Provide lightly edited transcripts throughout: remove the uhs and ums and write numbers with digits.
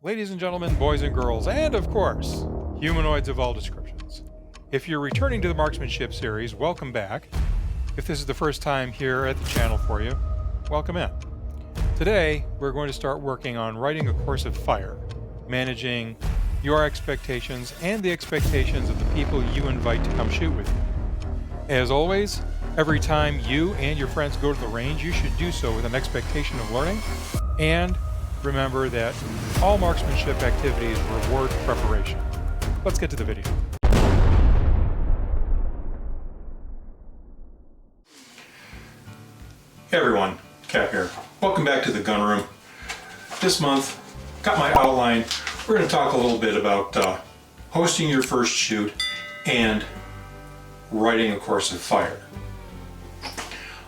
ladies and gentlemen, boys and girls, and of course, humanoids of all descriptions. If you're returning to the Marksmanship series, welcome back. If this is the first time here at the channel for you, welcome in. Today, we're going to start working on writing a course of fire, managing your expectations and the expectations of the people you invite to come shoot with you. As always, every time you and your friends go to the range, you should do so with an expectation of learning, and remember that all marksmanship activities reward preparation. Let's get to the video. Hey everyone, Cap here. Welcome back to the gun room. This month, got my outline. We're going to talk a little bit about hosting your first shoot and writing a course of fire.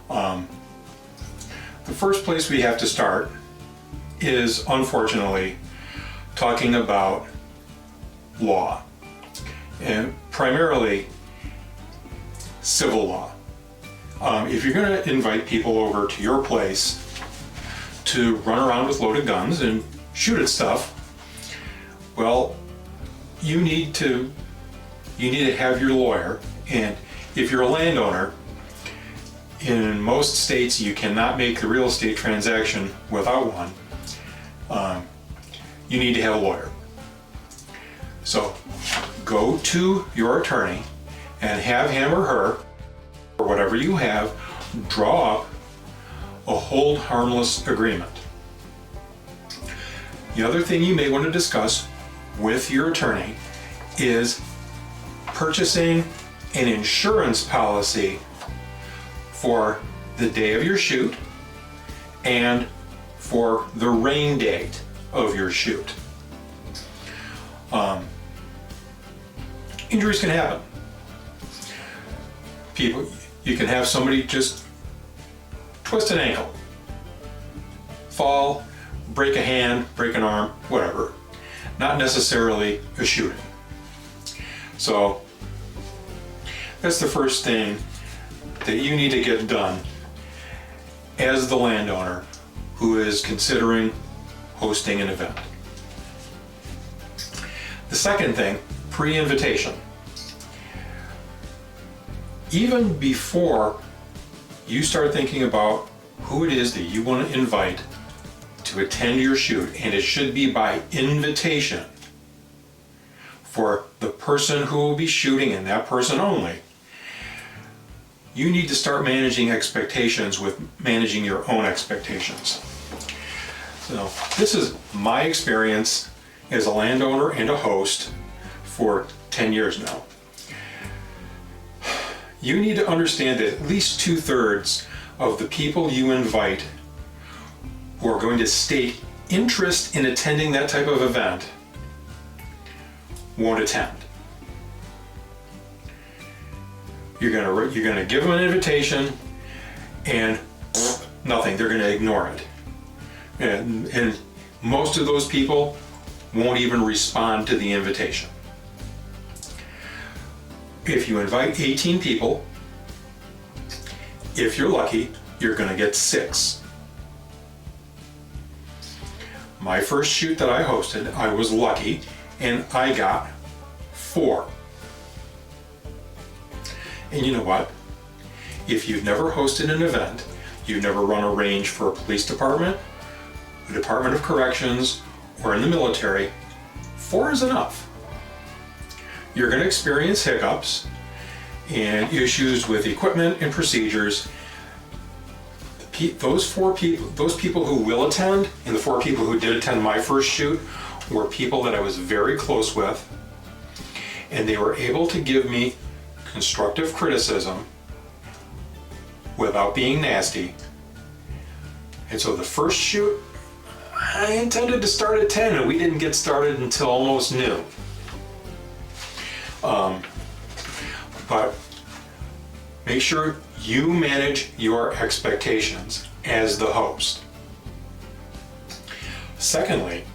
The first place we have to start is, unfortunately, talking about law, and primarily civil law. If you're going to invite people over to your place to run around with loaded guns and shoot at stuff, well, you need to have your lawyer, and if you're a landowner, in most states you cannot make the real estate transaction without one. You need to have a lawyer. So go to your attorney and have him or her, or whatever you have, draw up a hold harmless agreement. The other thing you may want to discuss with your attorney is purchasing an insurance policy for the day of your shoot and for the rain date of your shoot. Injuries can happen. You can have somebody just twist an ankle, fall, break a hand, break an arm, whatever. Not necessarily a shooting. So that's the first thing that you need to get done as the landowner who is considering hosting an event. The second thing, pre-invitation. Even before you start thinking about who it is that you want to invite to attend your shoot, and it should be by invitation for the person who will be shooting and that person only, you need to start managing expectations with managing your own expectations. So this is my experience as a landowner and a host for 10 years now. You need to understand that at least 2/3 of the people you invite who are going to state interest in attending that type of event won't attend. You're gonna give them an invitation and nothing. They're gonna ignore it, and most of those people won't even respond to the invitation. If you invite 18 people, if you're lucky, you're gonna get 6. My first shoot that I hosted, I was lucky and I got 4. And you know what? If you've never hosted an event, you've never run a range for a police department, a Department of Corrections, or in the military, 4 is enough. You're going to experience hiccups and issues with equipment and procedures. Those people who will attend, and the 4 people who did attend my first shoot, were people that I was very close with, and they were able to give me constructive criticism without being nasty. And so the first shoot, I intended to start at 10 and we didn't get started until almost noon. But make sure you manage your expectations as the host. Secondly,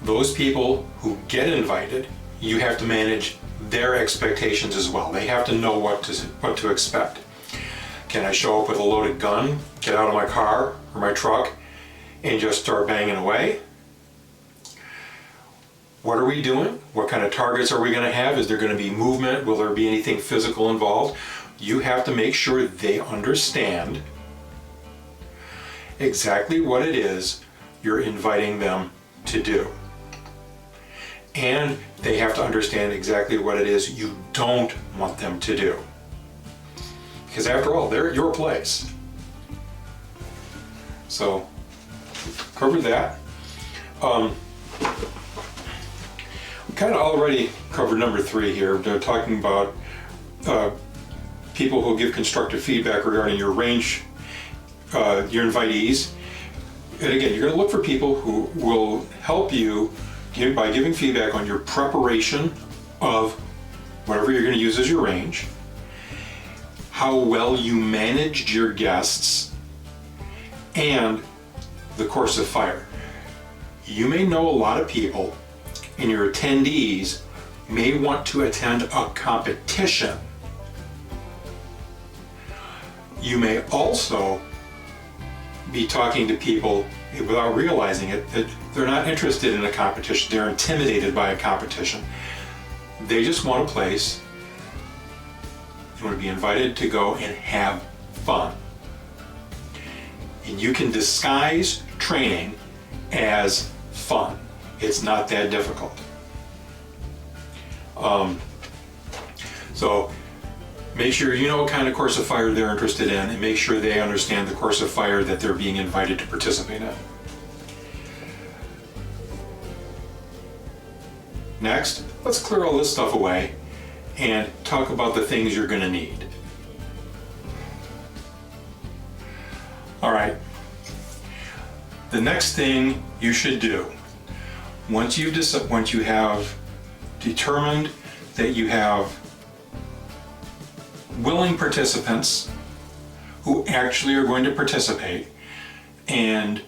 those people who get invited, you have to manage their expectations as well. They have to know what to expect. Can I show up with a loaded gun, get out of my car or my truck, and just start banging away? What are we doing? What kind of targets are we going to have? Is there going to be movement? Will there be anything physical involved? You have to make sure they understand exactly what it is you're inviting them to do. And they have to understand exactly what it is you don't want them to do. Because after all, they're at your place. So, covered that. We kind of already covered number 3 here. They're talking about people who give constructive feedback regarding your range, your invitees. And again, you're going to look for people who will help you by giving feedback on your preparation of whatever you're going to use as your range, how well you managed your guests, and the course of fire. You may know a lot of people, and your attendees may want to attend a competition. You may also be talking to people without realizing it that they're not interested in a competition. They're intimidated by a competition. They just want a place. They want to be invited to go and have fun. And you can disguise training as fun. It's not that difficult. So make sure you know what kind of course of fire they're interested in, and make sure they understand the course of fire that they're being invited to participate in. Next, let's clear all this stuff away and talk about the things you're going to need. All right. The next thing you should do, once you have determined that you have willing participants who actually are going to participate, and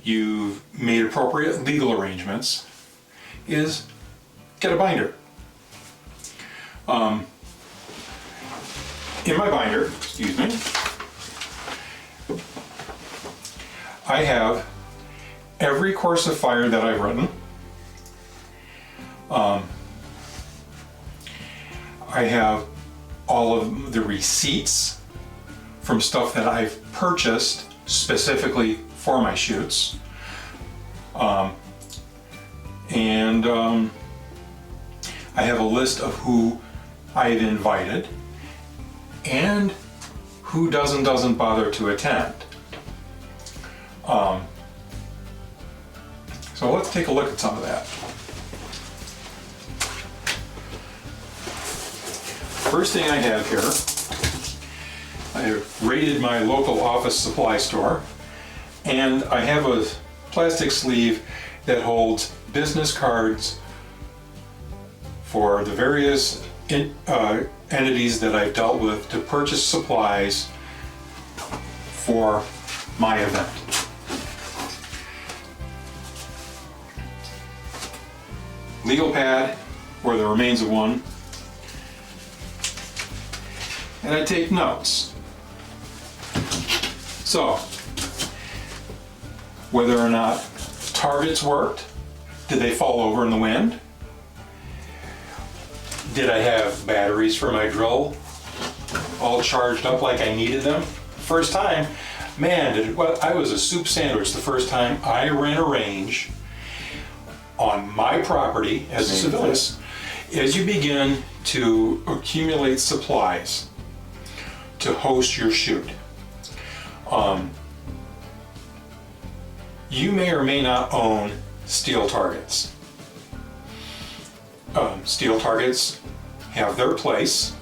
you've made appropriate legal arrangements, is get a binder. In my binder, excuse me, I have every course of fire that I've written. I have all of the receipts from stuff that I've purchased specifically for my shoots. And I have a list of who I've invited and who doesn't bother to attend. So let's take a look at some of that. First thing I have here, I raided my local office supply store, and I have a plastic sleeve that holds business cards for the various entities that I've dealt with to purchase supplies for my event. Legal pad, or the remains of one, and I take notes. So, whether or not targets worked, did they fall over in the wind? Did I have batteries for my drill all charged up like I needed them? First time, man, I was a soup sandwich the first time I ran a range on my property as a civilian. As you begin to accumulate supplies to host your shoot, you may or may not own steel targets. Steel targets have their place,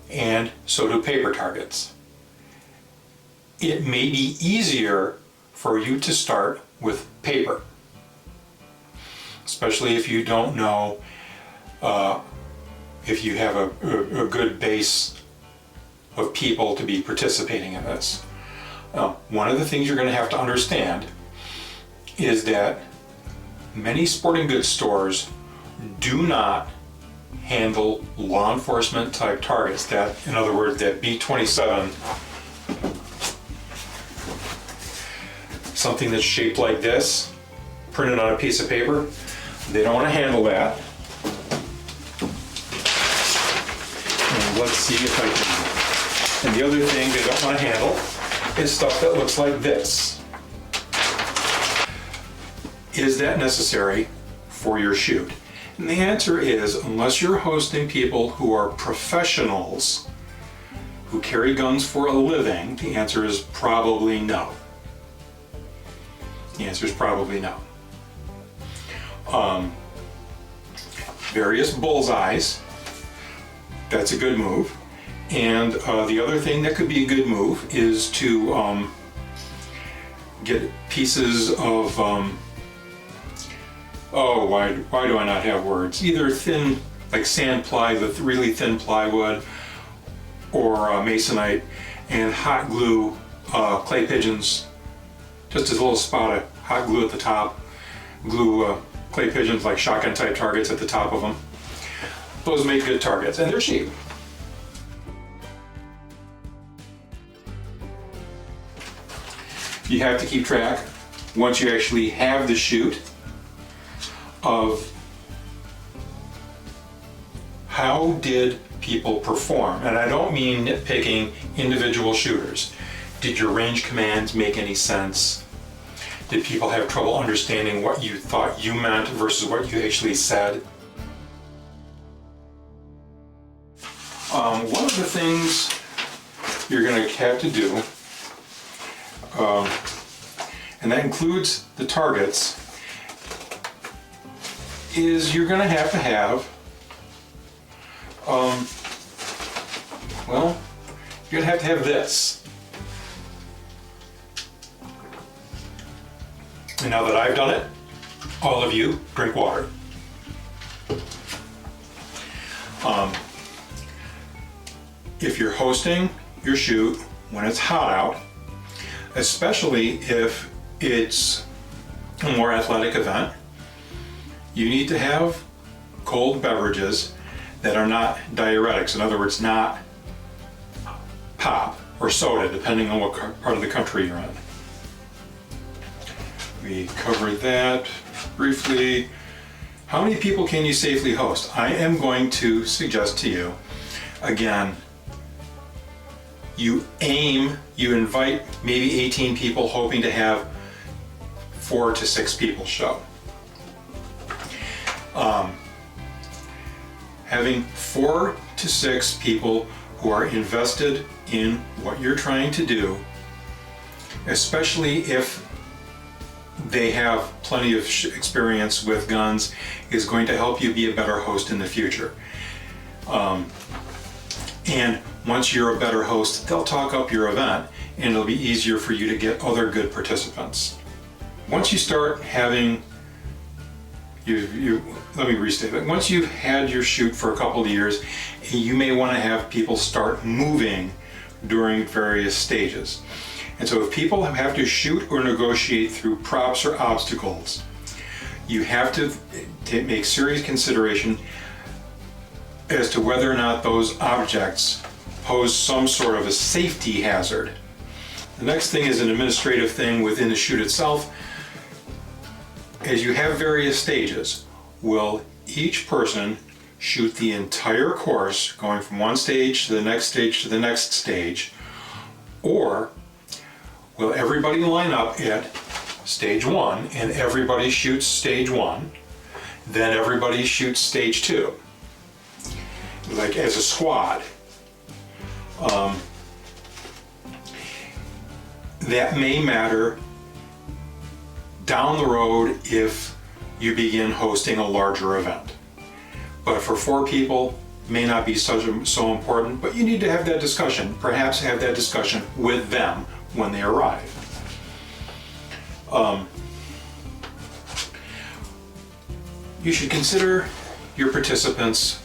and so do paper targets. It may be easier for you to start with paper, especially if you don't know if you have a good base of people to be participating in this. One of the things you're going to have to understand is that many sporting goods stores do not handle law enforcement type targets. That, in other words, that B-27, something that's shaped like this, printed on a piece of paper, They don't want to handle that. And let's see if I can. And the other thing they don't want to handle is stuff that looks like this. Is that necessary for your shoot? And the answer is, unless you're hosting people who are professionals who carry guns for a living, the answer is probably no. The answer is probably no. Various bullseyes, that's a good move. And the other thing that could be a good move is to get pieces of, why do I not have words? Either thin, like sand ply, with really thin plywood, or masonite, and hot glue clay pigeons. Just a little spot of hot glue at the top. Glue clay pigeons like shotgun type targets at the top of them. Those make good targets, and they're cheap. You have to keep track, once you actually have the shoot, of how did people perform. And I don't mean nitpicking individual shooters. Did your range commands make any sense? Did people have trouble understanding what you thought you meant versus what you actually said? One of the things you're going to have to do, and that includes the targets, is you're going to have you're going to have this. And now that I've done it, all of you drink water. If you're hosting your shoot when it's hot out, especially if it's a more athletic event, you need to have cold beverages that are not diuretics. In other words, not pop or soda, depending on what part of the country you're in. We covered that briefly. How many people can you safely host? I am going to suggest to you, again, you invite maybe 18 people, hoping to have 4 to 6 people show. Having 4 to 6 people who are invested in what you're trying to do, especially if they have plenty of experience with guns, is going to help you be a better host in the future. And once you're a better host, they'll talk up your event, and it'll be easier for you to get other good participants. Once you start having, let me restate it. Once you've had your shoot for a couple of years, you may want to have people start moving during various stages. And so if people have to shoot or negotiate through props or obstacles, you have to make serious consideration as to whether or not those objects pose some sort of a safety hazard. The next thing is an administrative thing within the shoot itself. As you have various stages, will each person shoot the entire course, going from one stage to the next stage to the next stage, or will everybody line up at stage 1 and everybody shoots stage 1, then everybody shoots stage 2, like as a squad? That may matter down the road if you begin hosting a larger event. But for 4 people, may not be so important, but you need to have that discussion. Perhaps have that discussion with them when they arrive. You should consider your participants'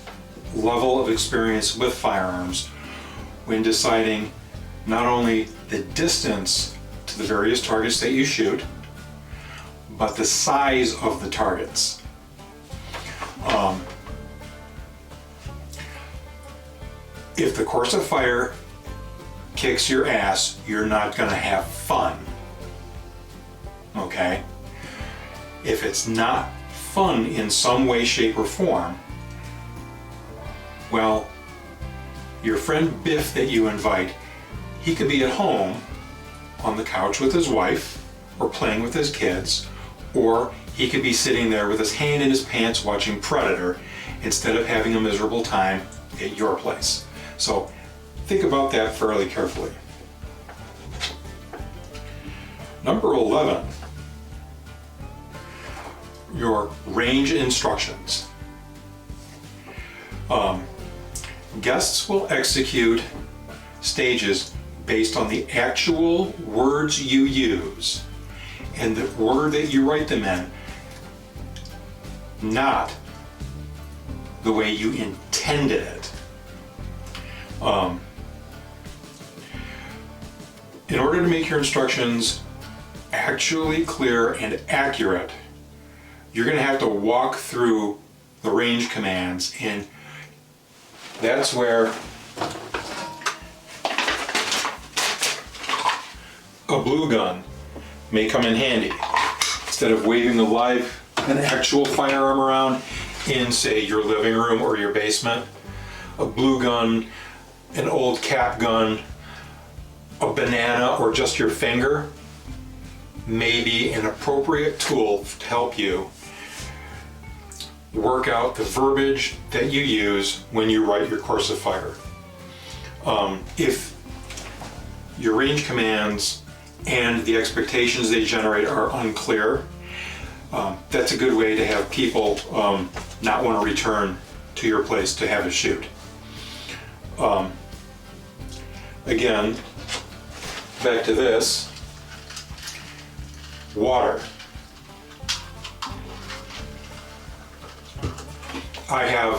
level of experience with firearms when deciding not only the distance to the various targets that you shoot, but the size of the targets. If the course of fire kicks your ass, you're not going to have fun. Okay? If it's not fun in some way, shape, or form, well, your friend Biff that you invite, he could be at home on the couch with his wife or playing with his kids, or he could be sitting there with his hand in his pants watching Predator instead of having a miserable time at your place. So think about that fairly carefully. Number 11, your range instructions. Guests will execute stages based on the actual words you use and the order that you write them in, not the way you intended it. In order to make your instructions actually clear and accurate, you're going to have to walk through the range commands, and that's where a blue gun may come in handy. Instead of waving an actual firearm around in, say, your living room or your basement, a blue gun, an old cap gun, a banana, or just your finger may be an appropriate tool to help you work out the verbiage that you use when you write your course of fire. If your range commands and the expectations they generate are unclear, that's a good way to have people not want to return to your place to have a shoot. Again, back to this, water. I have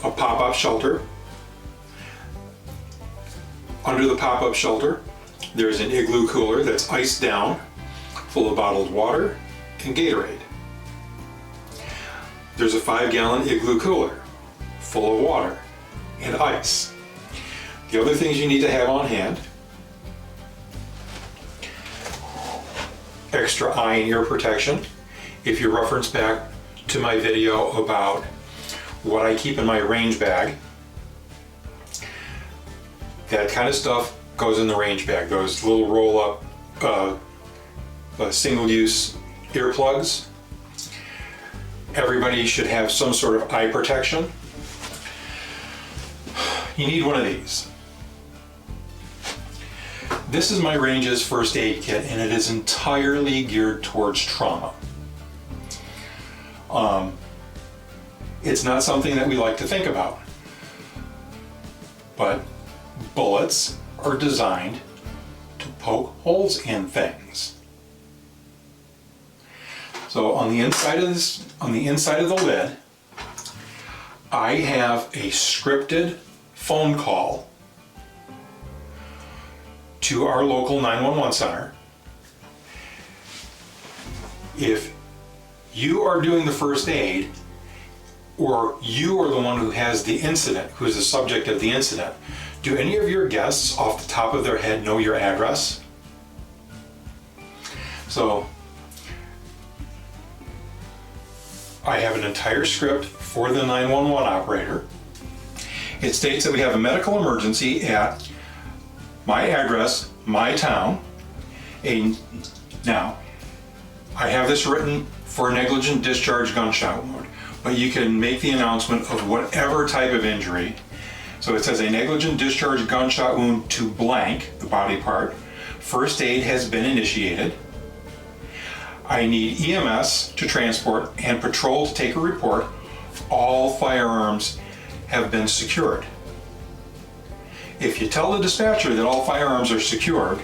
a pop-up shelter. Under the pop-up shelter, there's an igloo cooler that's iced down, full of bottled water and Gatorade. There's a 5-gallon igloo cooler, full of water and ice. The other things you need to have on hand: extra eye and ear protection. If you reference back to my video about what I keep in my range bag, that kind of stuff goes in the range bag. Those little roll-up single-use earplugs. Everybody should have some sort of eye protection. You need one of these. This is my range's first aid kit, and it is entirely geared towards trauma. It's not something that we like to think about, but bullets are designed to poke holes in things. So on the inside of this, on the inside of the lid, I have a scripted phone call to our local 911 center. If you are doing the first aid, or you are the one who has the incident, who is the subject of the incident, do any of your guests off the top of their head know your address? So I have an entire script for the 911 operator. It states that we have a medical emergency at my address, my town. Now, I have this written for a negligent discharge gunshot wound, but you can make the announcement of whatever type of injury. So it says a negligent discharge gunshot wound to blank, the body part. First aid has been initiated. I need EMS to transport and patrol to take a report. All firearms have been secured. If you tell the dispatcher that all firearms are secured,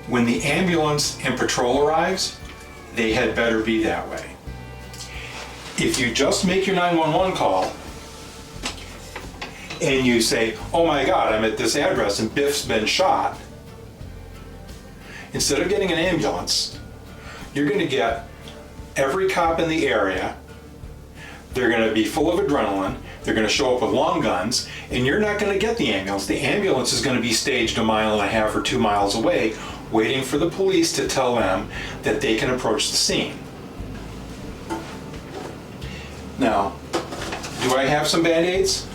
when the ambulance and patrol arrives, they had better be that way. If you just make your 911 call and you say, oh my God, I'm at this address and Biff's been shot, instead of getting an ambulance, you're going to get every cop in the area. They're going to be full of adrenaline. They're going to show up with long guns, and you're not going to get the ambulance. The ambulance is going to be staged 1.5 miles or 2 miles away, waiting for the police to tell them that they can approach the scene. Now, do I have some Band-Aids?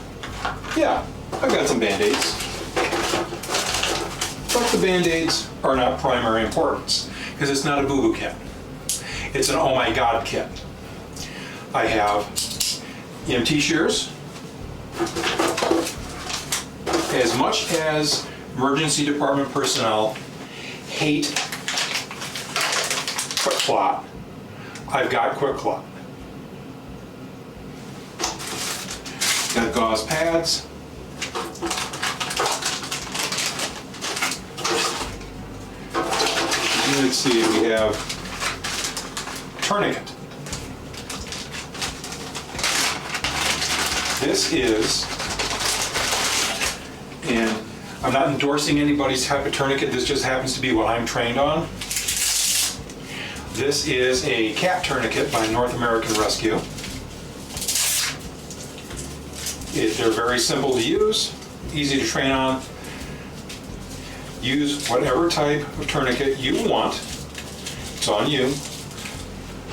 Yeah, I've got some Band-Aids. But the Band-Aids are not primary importance, because it's not a boo-boo kit. It's an oh my god kit. I have EMT shears. As much as emergency department personnel hate Quick Clot, I've got Quick Clot. Got gauze pads. Let's see, we have tourniquet. This is, and I'm not endorsing anybody's type of tourniquet, this just happens to be what I'm trained on. This is a cat tourniquet by North American Rescue. They're very simple to use, easy to train on. Use whatever type of tourniquet you want. It's on you.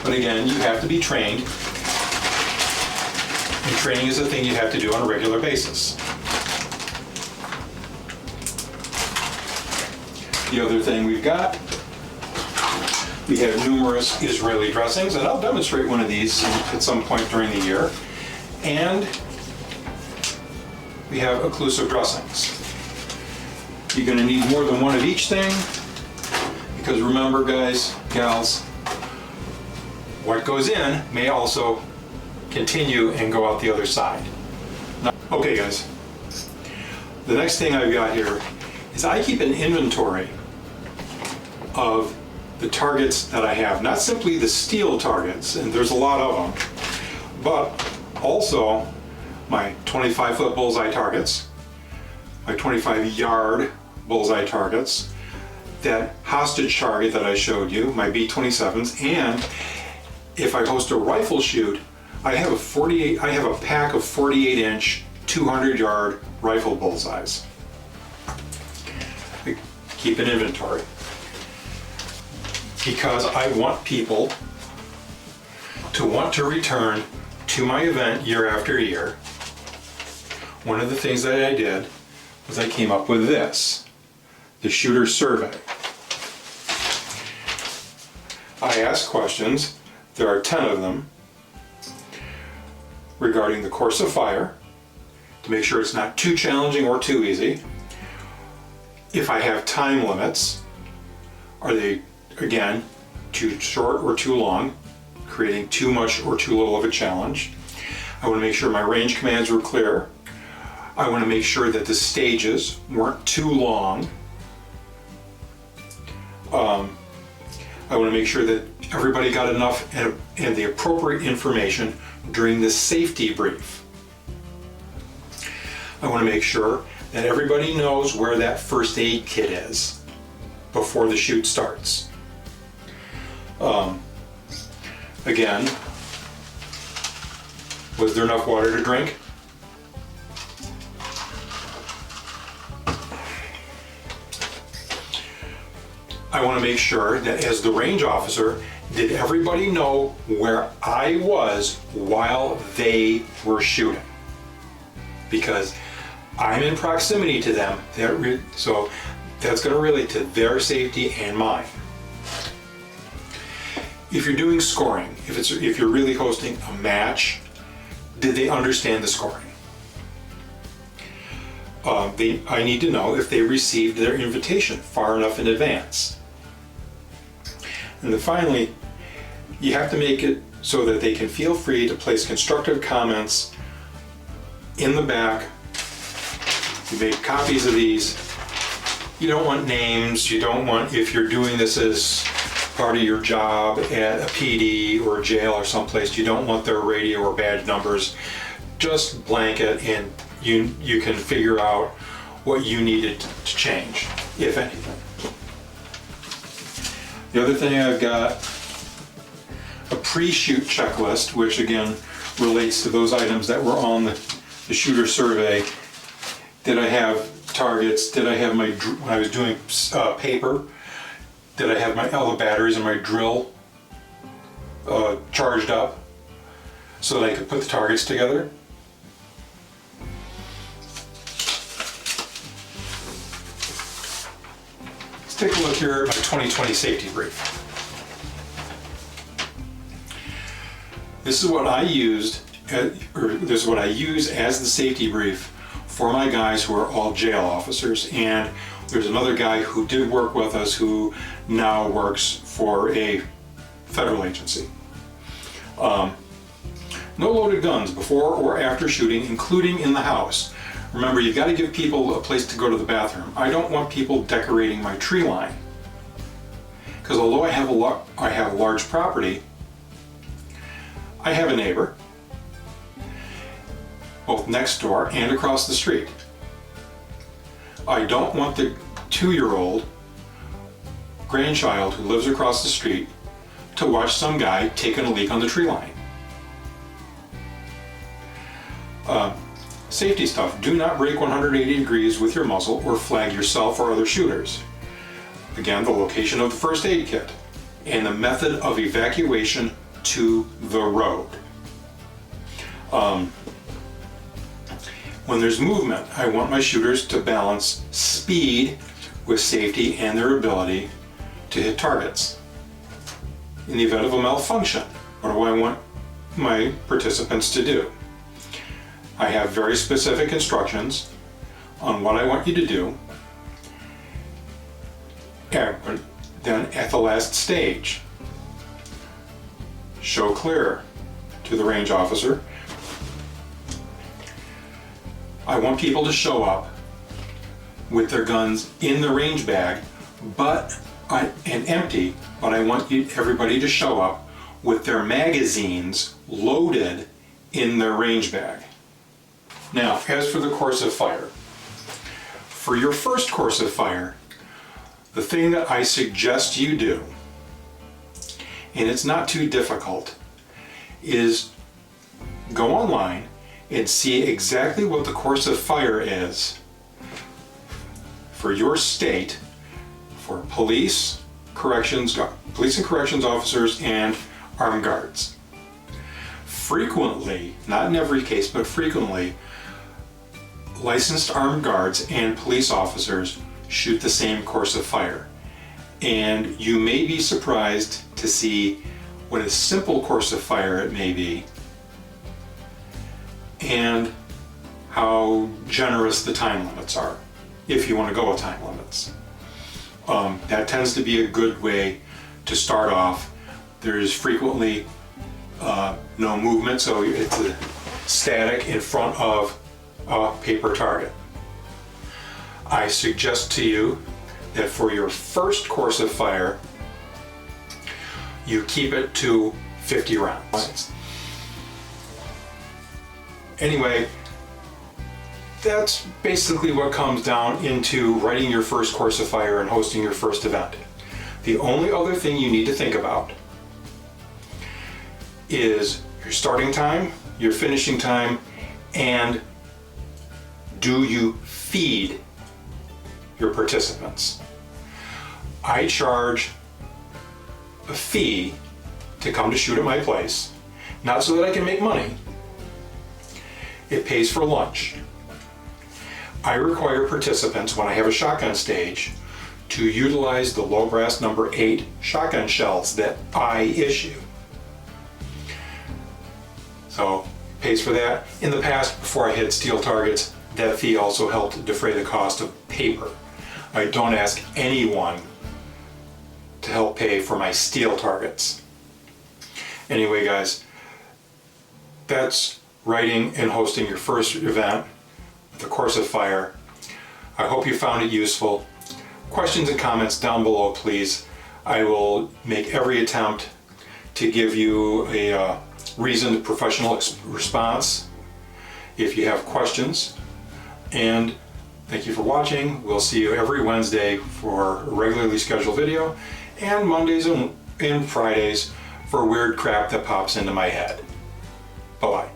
But again, you have to be trained. And training is a thing you have to do on a regular basis. The other thing we've got, we have numerous Israeli dressings, and I'll demonstrate one of these at some point during the year. And we have occlusive dressings. You're going to need more than one of each thing, because remember, guys, gals, what goes in may also continue and go out the other side. Now, okay, guys, the next thing I've got here is I keep an inventory of the targets that I have, not simply the steel targets, and there's a lot of them, but also my 25-foot bullseye targets, my 25-yard bullseye targets, that hostage target that I showed you, my B-27s, and if I host a rifle shoot, I have a pack of 48-inch, 200-yard rifle bullseyes. I keep an inventory because I want people to want to return to my event year after year. One of the things that I did was I came up with this, the shooter survey. I asked questions, there are 10 of them, regarding the course of fire, to make sure it's not too challenging or too easy. If I have time limits, are they, again, too short or too long, creating too much or too little of a challenge? I want to make sure my range commands were clear. I want to make sure that the stages weren't too long. I want to make sure that everybody got enough and the appropriate information during the safety brief. I want to make sure that everybody knows where that first aid kit is before the shoot starts. Again, was there enough water to drink? I want to make sure that as the range officer, did everybody know where I was while they were shooting? Because I'm in proximity to them, so that's going to relate to their safety and mine. If you're doing scoring, if you're really hosting a match, did they understand the scoring? I need to know if they received their invitation far enough in advance. And then finally, you have to make it so that they can feel free to place constructive comments in the back. You make copies of these. You don't want names. You don't want, if you're doing this as part of your job at a PD or a jail or someplace, you don't want their radio or badge numbers. Just blanket, and you can figure out what you needed to change, if anything. The other thing, I've got a pre-shoot checklist, which again relates to those items that were on the shooter survey. Did I have targets? Did I have when I was doing paper, that I have all the batteries in my drill charged up so that I could put the targets together. Let's take a look here at my 2020 safety brief. This is what I used, this is what I use as the safety brief for my guys who are all jail officers. And there's another guy who did work with us who now works for a federal agency. No loaded guns before or after shooting, including in the house. Remember, you've got to give people a place to go to the bathroom. I don't want people decorating my tree line, because although I have a large property, I have a neighbor, both next door and across the street. I don't want the 2-year-old grandchild who lives across the street to watch some guy taking a leak on the tree line. Safety stuff. Do not break 180 degrees with your muzzle or flag yourself or other shooters. Again, the location of the first aid kit and the method of evacuation to the road. When there's movement, I want my shooters to balance speed with safety and their ability to hit targets. In the event of a malfunction, what do I want my participants to do? I have very specific instructions on what I want you to do. And then at the last stage, show clear to the range officer. I want people to show up with their guns in the range bag, and empty, but I want everybody to show up with their magazines loaded in their range bag. Now, as for the course of fire, for your first course of fire, the thing that I suggest you do, and it's not too difficult, is go online and see exactly what the course of fire is for your state for police and corrections officers and armed guards. Frequently, not in every case, but frequently, licensed armed guards and police officers shoot the same course of fire. And you may be surprised to see what a simple course of fire it may be and how generous the time limits are, if you want to go with time limits. That tends to be a good way to start off. There's frequently no movement, so it's static in front of a paper target. I suggest to you that for your first course of fire, you keep it to 50 rounds. Anyway, that's basically what comes down into writing your first course of fire and hosting your first event. The only other thing you need to think about is your starting time, your finishing time, and do you feed your participants? I charge a fee to come to shoot at my place, not so that I can make money. It pays for lunch. I require participants, when I have a shotgun stage, to utilize the low brass number 8 shotgun shells that I issue. So, pays for that. In the past, before I had steel targets, that fee also helped defray the cost of paper. I don't ask anyone to help pay for my steel targets. Anyway, guys, that's writing and hosting your first event, the course of fire. I hope you found it useful. Questions and comments down below, please. I will make every attempt to give you a reasoned professional response if you have questions. And thank you for watching. We'll see you every Wednesday for a regularly scheduled video, and Mondays and Fridays for weird crap that pops into my head. Bye-bye.